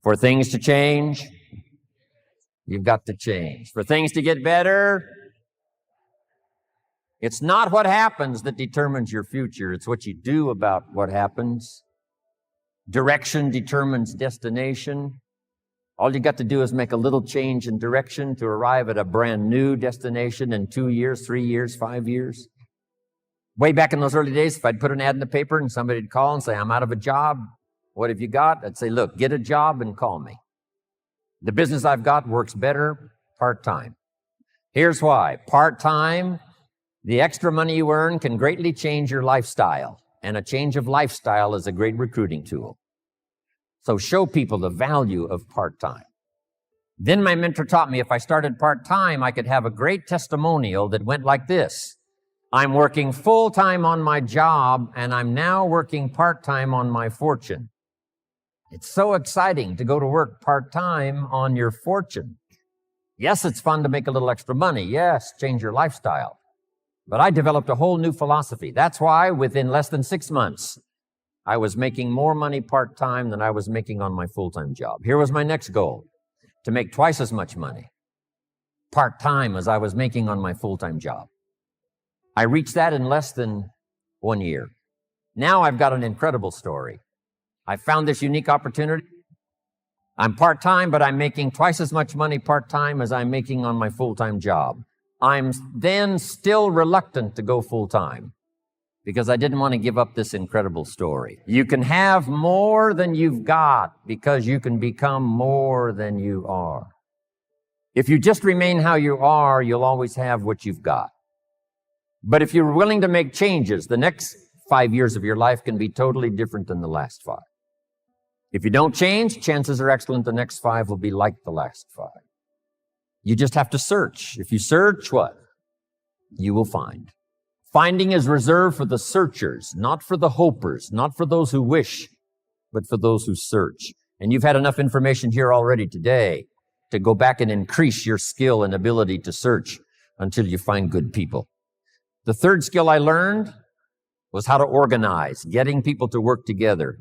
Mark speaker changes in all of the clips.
Speaker 1: For things to change, you've got to change. For things to get better, it's not what happens that determines your future. It's what you do about what happens. Direction determines destination. All you got to do is make a little change in direction to arrive at a brand new destination in 2 years, 3 years, 5 years. Way back in those early days, if I'd put an ad in the paper and somebody'd call and say, I'm out of a job, what have you got? I'd say, look, get a job and call me. The business I've got works better part-time. Here's why. Part-time, the extra money you earn can greatly change your lifestyle, and a change of lifestyle is a great recruiting tool. So show people the value of part-time. Then my mentor taught me if I started part-time, I could have a great testimonial that went like this. I'm working full-time on my job, and I'm now working part-time on my fortune. It's so exciting to go to work part-time on your fortune. Yes, it's fun to make a little extra money. Yes, change your lifestyle. But I developed a whole new philosophy. That's why within less than 6 months, I was making more money part-time than I was making on my full-time job. Here was my next goal, to make twice as much money part-time as I was making on my full-time job. I reached that in less than 1 year. Now I've got an incredible story. I found this unique opportunity. I'm part-time, but I'm making twice as much money part-time as I'm making on my full-time job. I'm then still reluctant to go full-time because I didn't want to give up this incredible story. You can have more than you've got because you can become more than you are. If you just remain how you are, you'll always have what you've got. But if you're willing to make changes, the next 5 years of your life can be totally different than the last 5. If you don't change, chances are excellent the next 5 will be like the last 5. You just have to search. If you search, what? You will find. Finding is reserved for the searchers, not for the hopers, not for those who wish, but for those who search. And you've had enough information here already today to go back and increase your skill and ability to search until you find good people. The third skill I learned was how to organize, getting people to work together.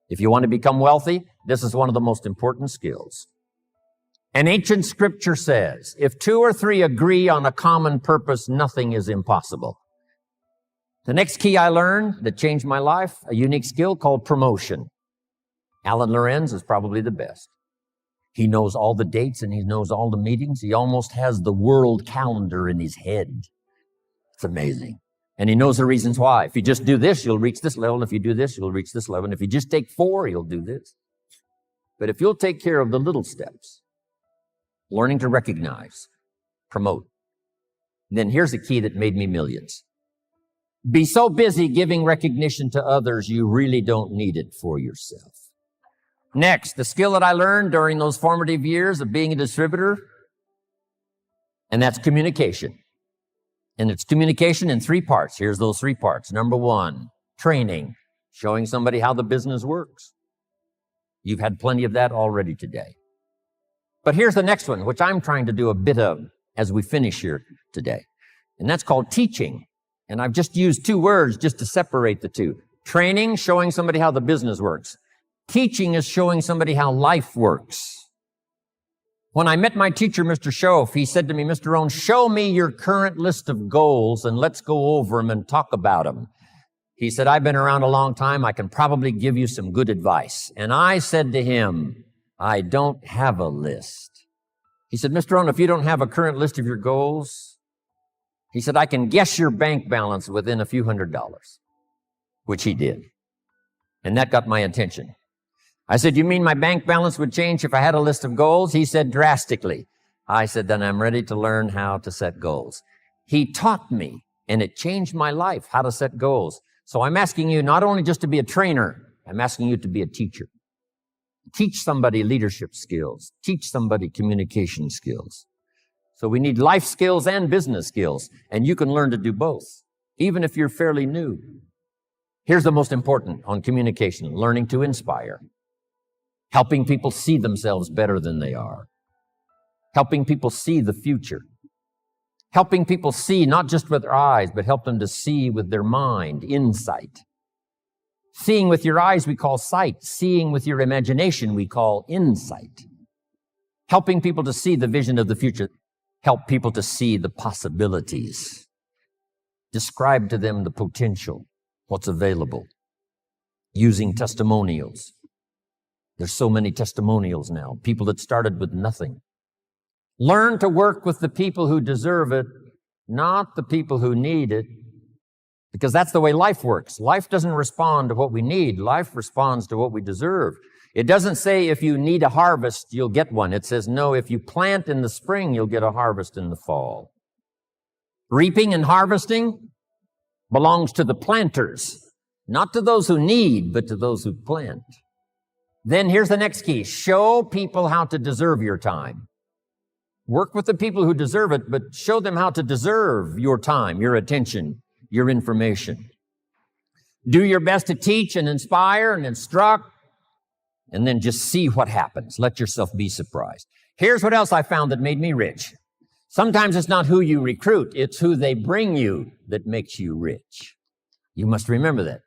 Speaker 1: If you want to become wealthy, this is one of the most important skills. An ancient scripture says, if 2 or 3 agree on a common purpose, nothing is impossible. The next key I learned that changed my life, a unique skill called promotion. Alan Lorenz is probably the best. He knows all the dates and he knows all the meetings. He almost has the world calendar in his head. It's amazing. And he knows the reasons why. If you just do this, you'll reach this level. And if you do this, you'll reach this level. And if you just take 4, you'll do this. But if you'll take care of the little steps, learning to recognize, promote, then here's the key that made me millions. Be so busy giving recognition to others, you really don't need it for yourself. Next, the skill that I learned during those formative years of being a distributor, and that's communication. And it's communication in 3 parts. Here's those 3 parts. Number 1, training, showing somebody how the business works. You've had plenty of that already today. But here's the next one, which I'm trying to do a bit of as we finish here today. And that's called teaching. And I've just used 2 words just to separate the 2. Training, showing somebody how the business works. Teaching is showing somebody how life works. When I met my teacher, Mr. Schoaf, he said to me, Mr. Rohn, show me your current list of goals and let's go over them and talk about them. He said, I've been around a long time. I can probably give you some good advice. And I said to him, I don't have a list. He said, Mr. Rohn, if you don't have a current list of your goals, he said, I can guess your bank balance within a few $100s, which he did. And that got my attention. I said, you mean my bank balance would change if I had a list of goals? He said, drastically. I said, then I'm ready to learn how to set goals. He taught me, and it changed my life, how to set goals. So I'm asking you not only just to be a trainer, I'm asking you to be a teacher. Teach somebody leadership skills. Teach somebody communication skills. So we need life skills and business skills, and you can learn to do both, even if you're fairly new. Here's the most important on communication, learning to inspire. Helping people see themselves better than they are. Helping people see the future. Helping people see not just with their eyes, but help them to see with their mind, insight. Seeing with your eyes we call sight. Seeing with your imagination we call insight. Helping people to see the vision of the future. Help people to see the possibilities. Describe to them the potential, what's available. Using testimonials. There's so many testimonials now. People that started with nothing. Learn to work with the people who deserve it, not the people who need it. Because that's the way life works. Life doesn't respond to what we need. Life responds to what we deserve. It doesn't say if you need a harvest, you'll get one. It says, no, if you plant in the spring, you'll get a harvest in the fall. Reaping and harvesting belongs to the planters, not to those who need, but to those who plant. Then here's the next key. Show people how to deserve your time. Work with the people who deserve it, but show them how to deserve your time, your attention, your information. Do your best to teach and inspire and instruct, and then just see what happens. Let yourself be surprised. Here's what else I found that made me rich. Sometimes it's not who you recruit, it's who they bring you that makes you rich. You must remember that.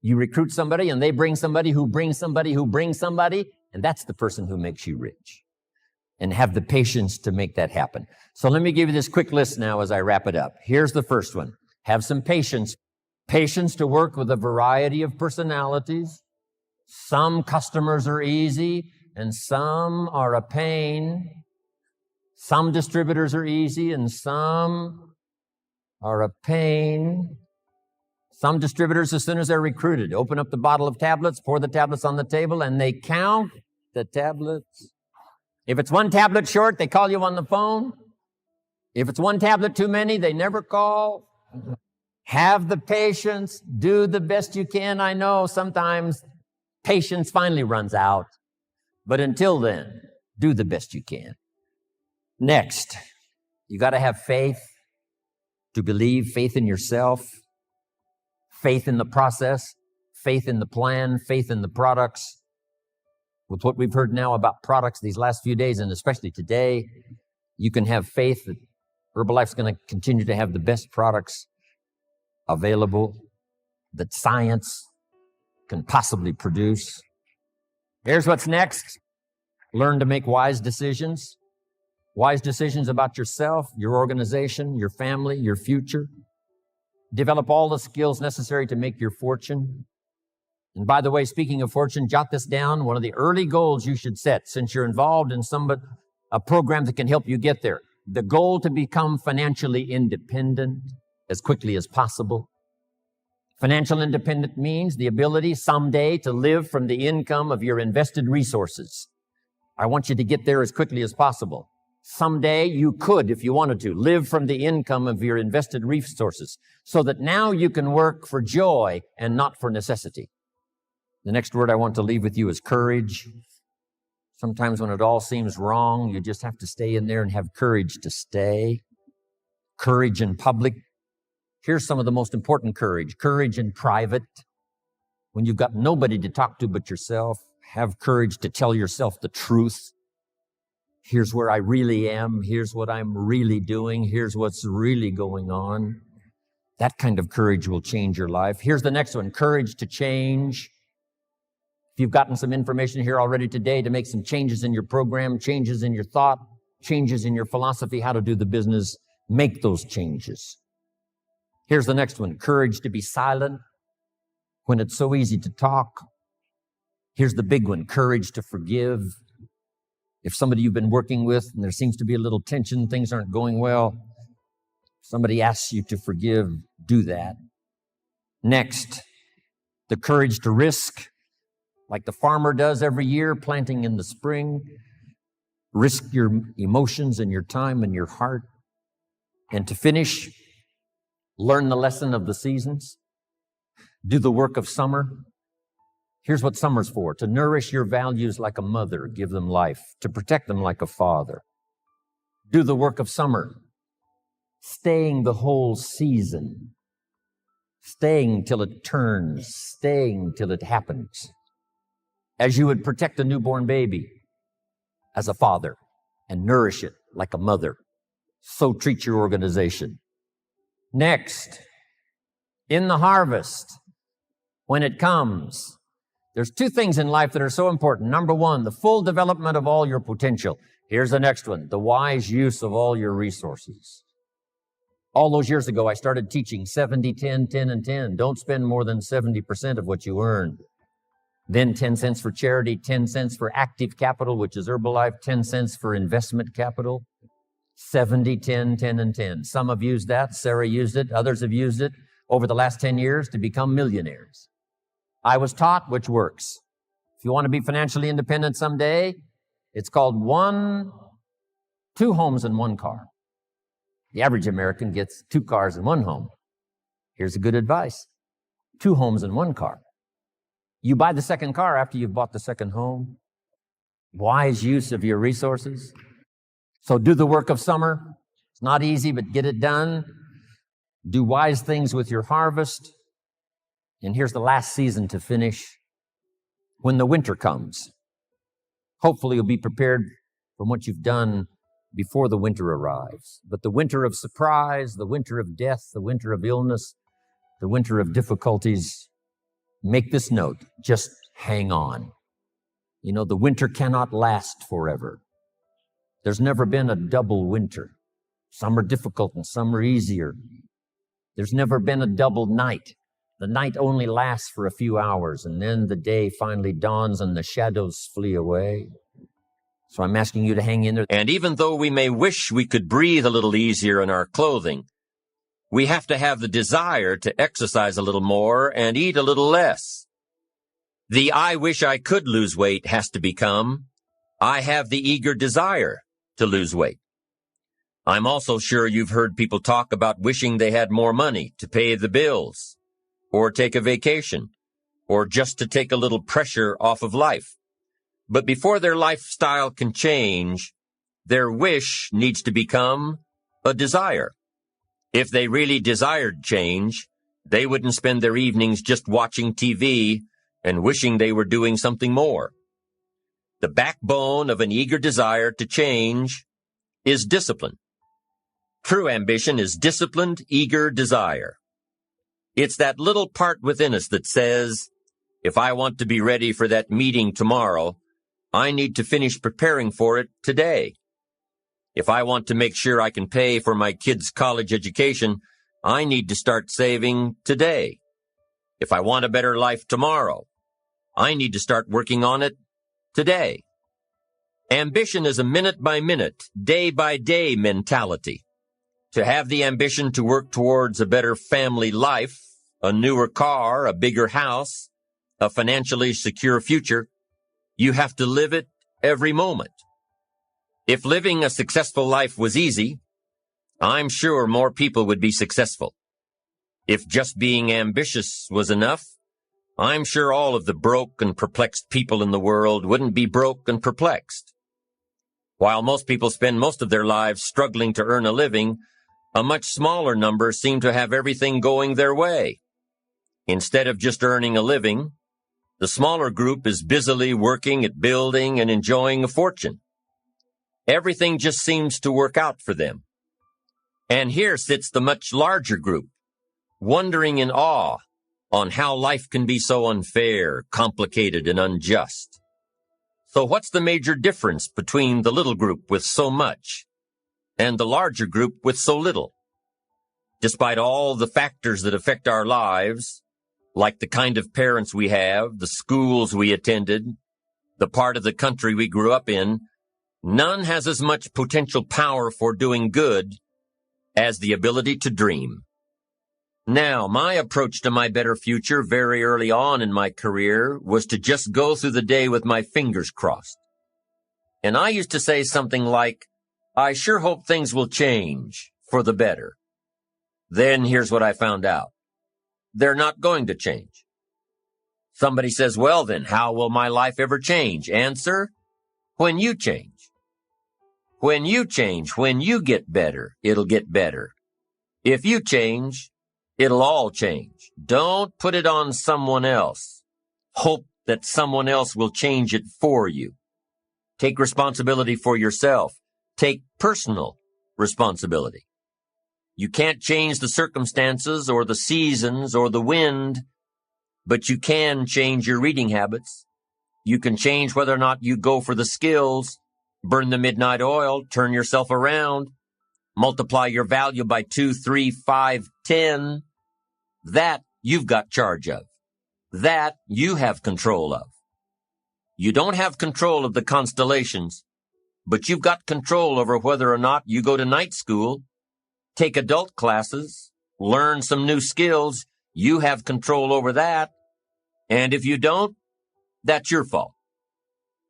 Speaker 1: You recruit somebody and they bring somebody who brings somebody who brings somebody, and that's the person who makes you rich. And have the patience to make that happen. So let me give you this quick list now as I wrap it up. Here's the first one. Have some patience. Patience to work with a variety of personalities. Some customers are easy and some are a pain. Some distributors are easy and some are a pain. Some distributors, as soon as they're recruited, open up the bottle of tablets, pour the tablets on the table, and they count the tablets. If it's one tablet short, they call you on the phone. If it's one tablet too many, they never call. Have the patience. Do the best you can. I know sometimes patience finally runs out. But until then, do the best you can. Next, you got to have faith to believe, faith in yourself, faith in the process, faith in the plan, faith in the products. With what we've heard now about products these last few days, and especially today, you can have faith that Herbalife's going to continue to have the best products available that science can possibly produce. Here's what's next. Learn to make wise decisions. Wise decisions about yourself, your organization, your family, your future. Develop all the skills necessary to make your fortune. And by the way, speaking of fortune, jot this down. One of the early goals you should set, since you're involved in a program that can help you get there. The goal to become financially independent as quickly as possible. Financial independence means the ability someday to live from the income of your invested resources. I want you to get there as quickly as possible. Someday you could, if you wanted to, live from the income of your invested resources so that now you can work for joy and not for necessity. The next word I want to leave with you is courage. Sometimes when it all seems wrong, you just have to stay in there and have courage to stay. Courage in public. Here's some of the most important courage. Courage in private. When you've got nobody to talk to but yourself, have courage to tell yourself the truth. Here's where I really am. Here's what I'm really doing. Here's what's really going on. That kind of courage will change your life. Here's the next one. Courage to change. If you've gotten some information here already today to make some changes in your program, changes in your thought, changes in your philosophy, how to do the business, make those changes. Here's the next one. Courage to be silent when it's so easy to talk. Here's the big one. Courage to forgive. If somebody you've been working with and there seems to be a little tension, things aren't going well, somebody asks you to forgive, do that. Next, the courage to risk, like the farmer does every year, planting in the spring. Risk your emotions and your time and your heart. And to finish, learn the lesson of the seasons. Do the work of summer. Here's what summer's for. To nourish your values like a mother, give them life. To protect them like a father. Do the work of summer. Staying the whole season. Staying till it turns. Staying till it happens. As you would protect a newborn baby as a father and nourish it like a mother. So treat your organization. Next, in the harvest, when it comes. There's two things in life that are so important. Number one, the full development of all your potential. Here's the next one, the wise use of all your resources. All those years ago, I started teaching 70, 10, 10, and 10. Don't spend more than 70% of what you earn. Then 10 cents for charity, 10 cents for active capital, which is Herbalife, 10 cents for investment capital. 70, 10, 10, and 10. Some have used that. Sarah used it. Others have used it over the last 10 years to become millionaires. I was taught which works. If you want to be financially independent someday, it's called 2 homes and 1 car. The average American gets 2 cars and 1 home. Here's a good advice. 2 homes and 1 car. You buy the second car after you've bought the second home. Wise use of your resources. So do the work of summer. It's not easy, but get it done. Do wise things with your harvest. And here's the last season to finish. When the winter comes, hopefully you'll be prepared from what you've done before the winter arrives. But the winter of surprise, the winter of death, the winter of illness, the winter of difficulties, make this note, just hang on. You know, the winter cannot last forever. There's never been a double winter. Some are difficult and some are easier. There's never been a double night. The night only lasts for a few hours, and then the day finally dawns and the shadows flee away. So I'm asking you to hang in there.
Speaker 2: And even though we may wish we could breathe a little easier in our clothing, we have to have the desire to exercise a little more and eat a little less. The I wish I could lose weight has to become, I have the eager desire to lose weight. I'm also sure you've heard people talk about wishing they had more money to pay the bills, or take a vacation, or just to take a little pressure off of life. But before their lifestyle can change, their wish needs to become a desire. If they really desired change, they wouldn't spend their evenings just watching TV and wishing they were doing something more. The backbone of an eager desire to change is discipline. True ambition is disciplined, eager desire. It's that little part within us that says, if I want to be ready for that meeting tomorrow, I need to finish preparing for it today. If I want to make sure I can pay for my kids' college education, I need to start saving today. If I want a better life tomorrow, I need to start working on it today. Ambition is a minute-by-minute, day-by-day mentality. To have the ambition to work towards a better family life, a newer car, a bigger house, a financially secure future, you have to live it every moment. If living a successful life was easy, I'm sure more people would be successful. If just being ambitious was enough, I'm sure all of the broke and perplexed people in the world wouldn't be broke and perplexed. While most people spend most of their lives struggling to earn a living, a much smaller number seem to have everything going their way. Instead of just earning a living, the smaller group is busily working at building and enjoying a fortune. Everything just seems to work out for them. And here sits the much larger group, wondering in awe on how life can be so unfair, complicated, and unjust. So what's the major difference between the little group with so much and the larger group with so little? Despite all the factors that affect our lives, like the kind of parents we have, the schools we attended, the part of the country we grew up in, none has as much potential power for doing good as the ability to dream. Now, my approach to my better future very early on in my career was to just go through the day with my fingers crossed. And I used to say something like, I sure hope things will change for the better. Then here's what I found out. They're not going to change. Somebody says, well then, how will my life ever change? Answer, when you change. When you change, when you get better, it'll get better. If you change, it'll all change. Don't put it on someone else. Hope that someone else will change it for you. Take responsibility for yourself. Take personal responsibility. You can't change the circumstances or the seasons or the wind, But you can change your reading habits. You can change whether or not you go for the skills, burn the midnight oil, turn yourself around, multiply your value by 2, 3, 5, 10. That you've got charge of. That you have control of. You don't have control of the constellations, but you've got control over whether or not you go to night school, take adult classes, learn some new skills. You have control over that. And if you don't, that's your fault.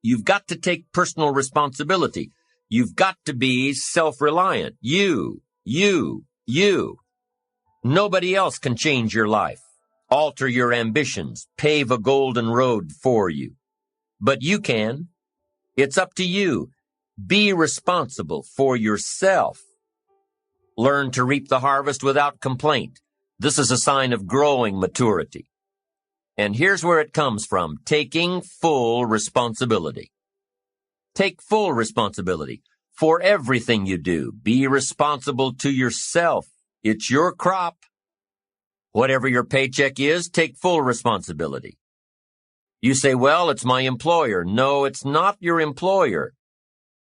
Speaker 2: You've got to take personal responsibility. You've got to be self-reliant. You. Nobody else can change your life, alter your ambitions, pave a golden road for you. But you can. It's up to you. Be responsible for yourself. Learn to reap the harvest without complaint. This is a sign of growing maturity. And here's where it comes from, taking full responsibility. Take full responsibility for everything you do. Be responsible to yourself. It's your crop. Whatever your paycheck is, take full responsibility. You say, well, it's my employer. No, it's not your employer.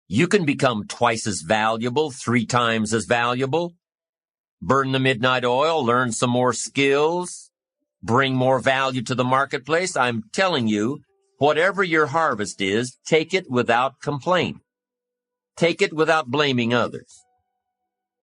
Speaker 2: You can become twice as valuable, 3 times as valuable. Burn the midnight oil, learn some more skills, bring more value to the marketplace. I'm telling you, whatever your harvest is, take it without complaint. Take it without blaming others.